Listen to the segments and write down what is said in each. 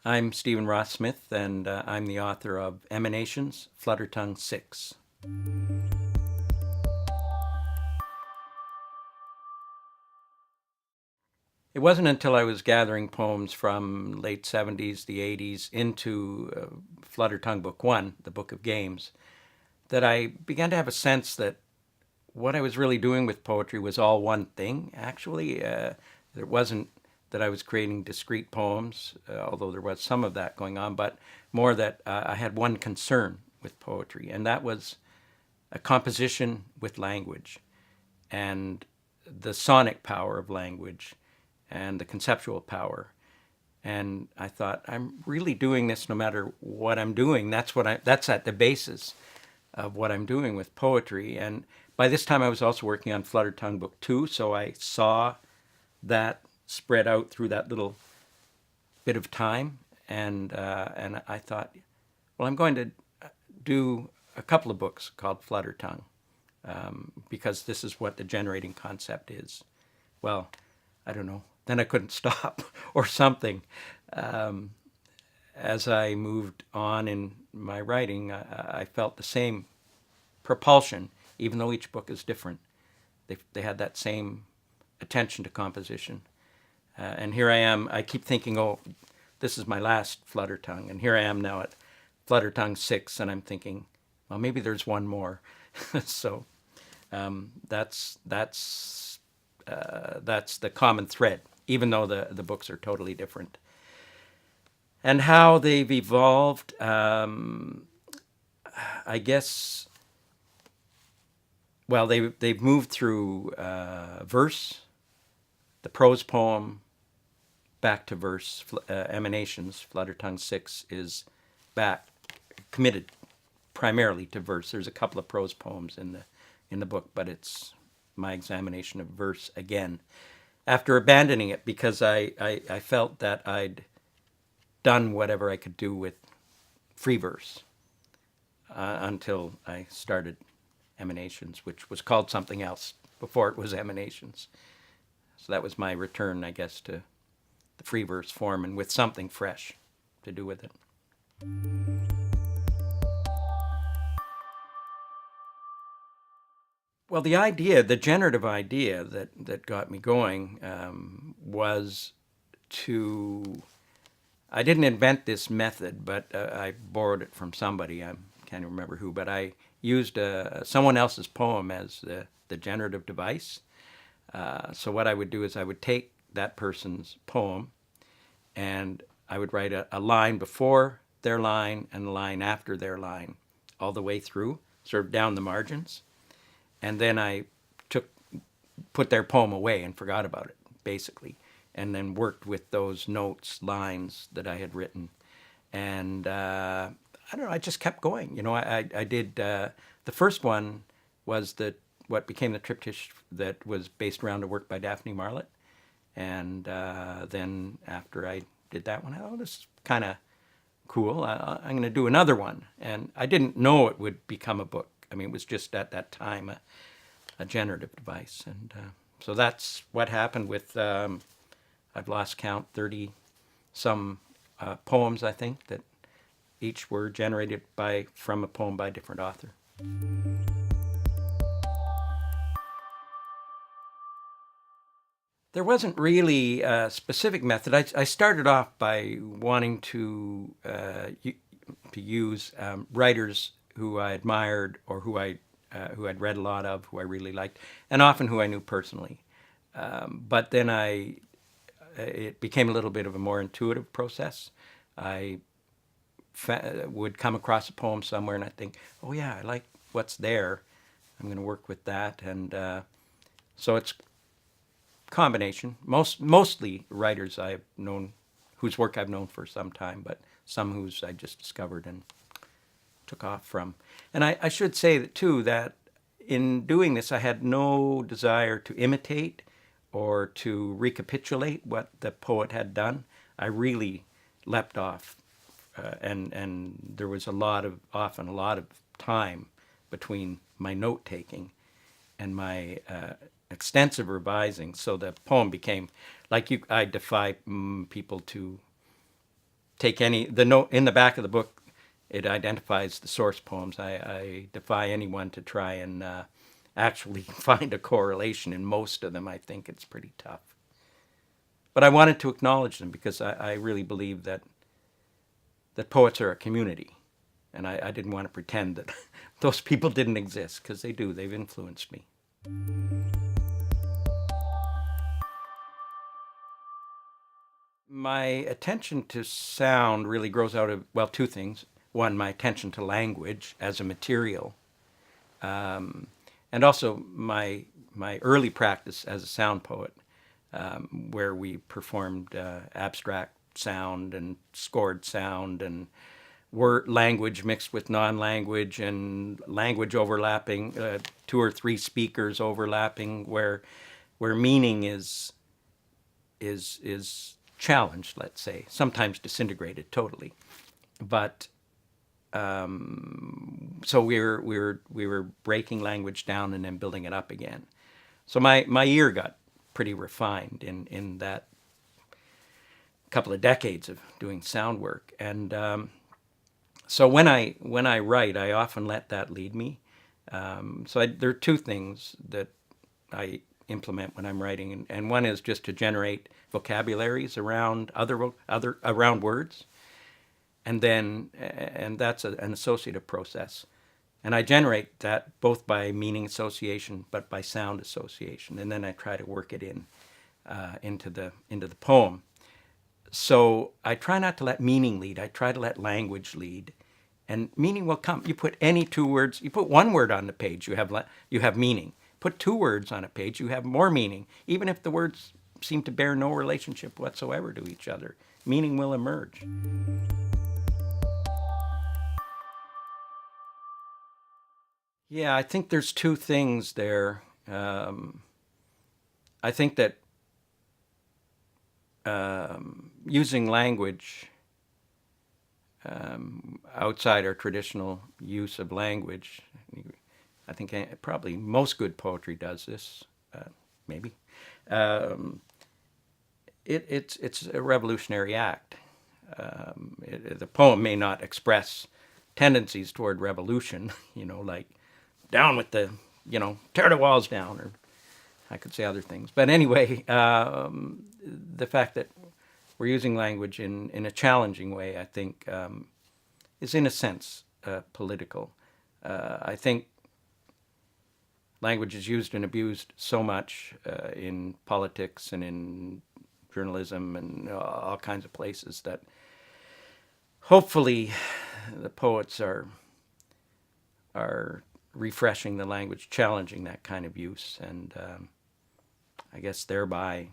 I'm Stephen Ross Smith, and I'm the author of Emanations, Fluttertongue 6. It wasn't until I was gathering poems from late 70s, the 80s, into Fluttertongue Book 1, the Book of Games, that I began to have a sense that what I was really doing with poetry was all one thing, actually. It wasn't that I was creating discrete poems, although there was some of that going on, but more that I had one concern with poetry, and that was a composition with language and the sonic power of language and the conceptual power. And I thought, I'm really doing this no matter what I'm doing. That's at the basis of what I'm doing with poetry. And by this time I was also working on Fluttertongue Book 2, so I saw that spread out through that little bit of time. And I thought, well, I'm going to do a couple of books called Fluttertongue, because this is what the generating concept is. Well, I don't know. Then I couldn't stop or something. As I moved on in my writing, I felt the same propulsion, even though each book is different. They had that same attention to composition. And here I am. I keep thinking, oh, this is my last Fluttertongue. And here I am now at Fluttertongue 6, and I'm thinking, well, maybe there's one more. So that's the common thread, even though the books are totally different. And how they've evolved, I guess, well, they've moved through verse, the prose poem, back to verse. Emanations, Fluttertongue 6, is back, committed primarily to verse. There's a couple of prose poems in the book, but it's my examination of verse again, after abandoning it because I felt that I'd done whatever I could do with free verse until I started Emanations, which was called something else before it was Emanations. So that was my return, I guess, to the free verse form and with something fresh to do with it. Well, the generative idea that got me going was to. I didn't invent this method, but I borrowed it from somebody. I can't remember who, but I used someone else's poem as the generative device. So what I would do is I would take that person's poem and I would write a line before their line and a line after their line all the way through, sort of down the margins. And then I put their poem away and forgot about it, basically, and then worked with those notes, lines that I had written. And I don't know, I just kept going. You know, I did, the first one was what became the triptych that was based around a work by Daphne Marlett. And then after I did that one, oh, this is kind of cool. I'm going to do another one. And I didn't know it would become a book. I mean, it was just at that time a generative device. And so that's what happened with, I've lost count, 30-some poems, I think, that each were generated from a poem by a different author. There wasn't really a specific method. I started off by wanting to use writers who I admired or who I'd read a lot of, who I really liked, and often who I knew personally. But then it became a little bit of a more intuitive process. I would come across a poem somewhere and I'd think, oh yeah, I like what's there. I'm going to work with that. And so it's combination. Mostly writers I've known, whose work I've known for some time, but some whose I just discovered and took off from. And I should say that too, that in doing this I had no desire to imitate or to recapitulate what the poet had done. I really leapt off, and there was often a lot of time between my note taking and my extensive revising. So the poem became I defy people to take any, the note in the back of the book, it identifies the source poems. I defy anyone to try and actually find a correlation in most of them. I think it's pretty tough. But I wanted to acknowledge them because I really believe that poets are a community. And I didn't want to pretend that those people didn't exist, because they do. They've influenced me. My attention to sound really grows out of, well, two things. One, my attention to language as a material, and also my early practice as a sound poet, where we performed abstract sound and scored sound and word language mixed with non-language and language overlapping, two or three speakers overlapping, where meaning is challenged, let's say, sometimes disintegrated totally, but so we were breaking language down and then building it up again. So my ear got pretty refined in that couple of decades of doing sound work, and so when I write, I often let that lead me. There are two things that I implement when I'm writing, and one is just to generate vocabularies around around words, and that's an associative process, and I generate that both by meaning association, but by sound association, and then I try to work it into the poem. So I try not to let meaning lead. I try to let language lead, and meaning will come. You put any two words, you put one word on the page, you have meaning. Put two words on a page, you have more meaning. Even if the words seem to bear no relationship whatsoever to each other, meaning will emerge. Yeah, I think there's two things there. I think that using language outside our traditional use of language, I think probably most good poetry does this, maybe. It's a revolutionary act. The poem may not express tendencies toward revolution, like down with the, tear the walls down, or I could say other things. But anyway, the fact that we're using language in a challenging way, I think, is in a sense political. I think language is used and abused so much in politics and in journalism and all kinds of places that hopefully the poets are refreshing the language, challenging that kind of use, and I guess thereby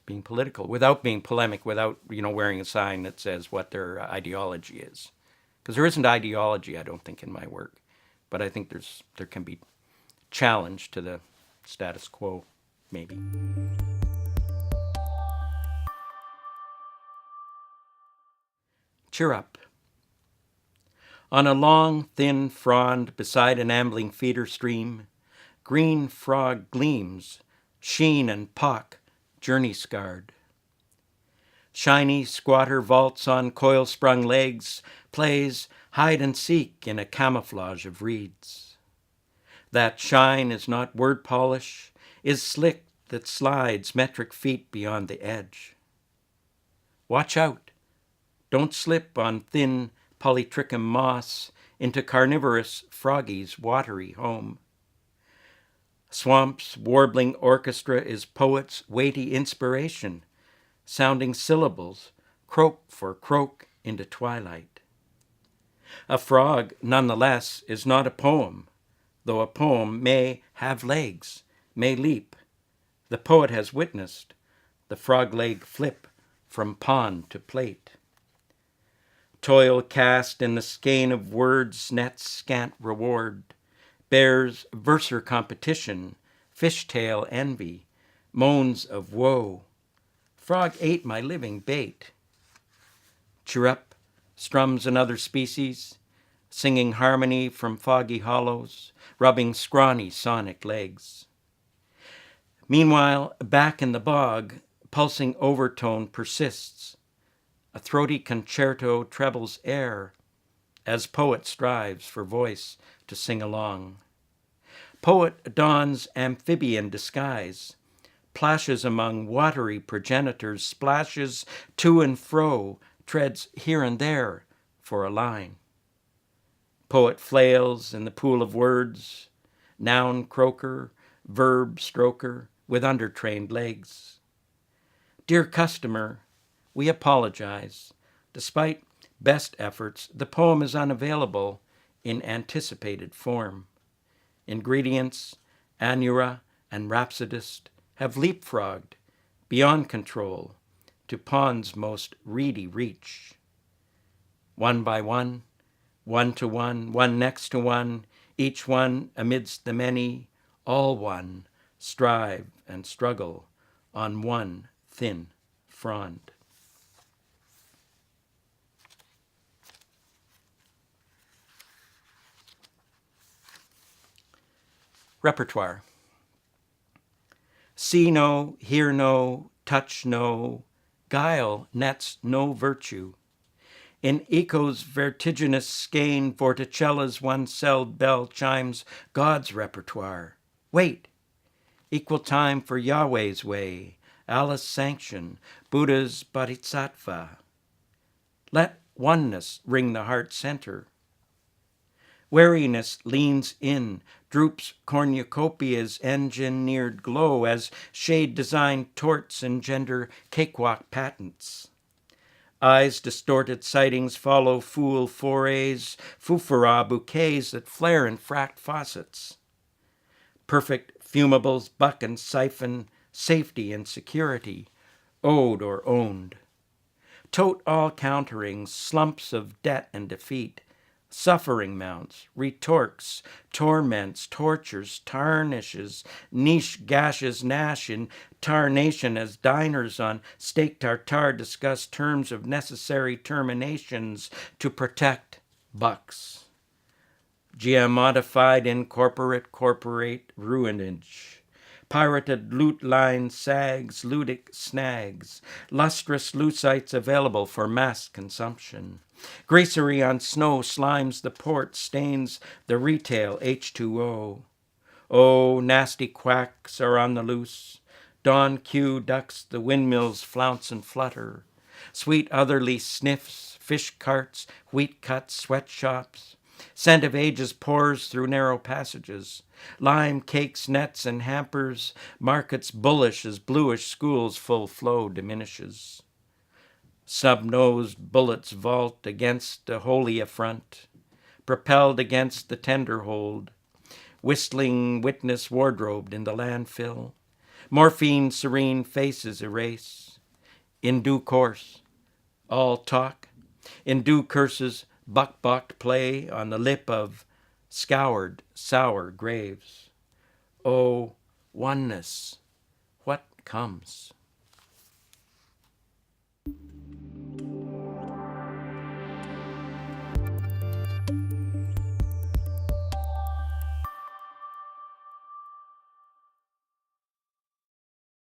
being political, without being polemic, without wearing a sign that says what their ideology is, because there isn't ideology, I don't think, in my work, but I think there can be challenge to the status quo, maybe. Cheer up. On a long, thin frond beside an ambling feeder stream, green frog gleams, sheen and pock, journey-scarred. Shiny squatter vaults on coil-sprung legs, plays hide-and-seek in a camouflage of reeds. That shine is not word polish, is slick that slides metric feet beyond the edge. Watch out. Don't slip on thin polytrichum moss into carnivorous froggy's watery home. Swamp's warbling orchestra is poet's weighty inspiration, sounding syllables, croak for croak into twilight. A frog, nonetheless, is not a poem, though a poem may have legs, may leap. The poet has witnessed the frog leg flip from pond to plate. Toil cast in the skein of words nets scant reward, bears verser competition, fishtail envy, moans of woe. Frog ate my living bait. Chirrup strums another species, singing harmony from foggy hollows, rubbing scrawny sonic legs. Meanwhile, back in the bog, pulsing overtone persists. A throaty concerto trebles air as poet strives for voice to sing along. Poet dons amphibian disguise, plashes among watery progenitors, splashes to and fro, treads here and there for a line. Poet flails in the pool of words, noun croaker, verb stroker, with undertrained legs. Dear customer, we apologize. Despite best efforts, the poem is unavailable in anticipated form. Ingredients, anura and rhapsodist, have leapfrogged beyond control to Pond's most reedy reach. One by one to one next to one, each one amidst the many, all one, strive and struggle on one thin frond. Repertoire. See no, hear no, touch no, guile nets no virtue. In echo's vertiginous skein, Vorticella's one-celled bell chimes God's repertoire. Wait! Equal time for Yahweh's way, Allah's sanction, Buddha's bodhisattva. Let oneness ring the heart center. Wariness leans in, droops cornucopia's engineered glow as shade-designed torts engender cakewalk patents. Eyes' distorted sightings follow fool forays, fufara bouquets that flare in fracked faucets. Perfect fumables buck and siphon safety and security, owed or owned. Tote all countering slumps of debt and defeat, suffering mounts, retorques, torments, tortures, tarnishes, niche gashes gnash in tarnation as diners on steak tartare discuss terms of necessary terminations to protect bucks. Geomodified incorporate corporate ruinage. Pirated loot line sags, ludic snags, lustrous lucite available for mass consumption. Greasery on snow slimes the port, stains the retail H2O. Oh, nasty quacks are on the loose. Dawn Q ducks the windmills flounce and flutter. Sweet otherly sniffs, fish carts, wheat cuts, sweatshops. Scent of ages pours through narrow passages. Lime cakes, nets, and hampers, markets bullish as bluish school's full flow diminishes. Sub-nosed bullets vault against a holy affront, propelled against the tender hold. Whistling witness wardrobed in the landfill. Morphine serene faces erase. In due course, all talk. In due curses, buck-balked play on the lip of scoured, sour graves. Oh, oneness, what comes?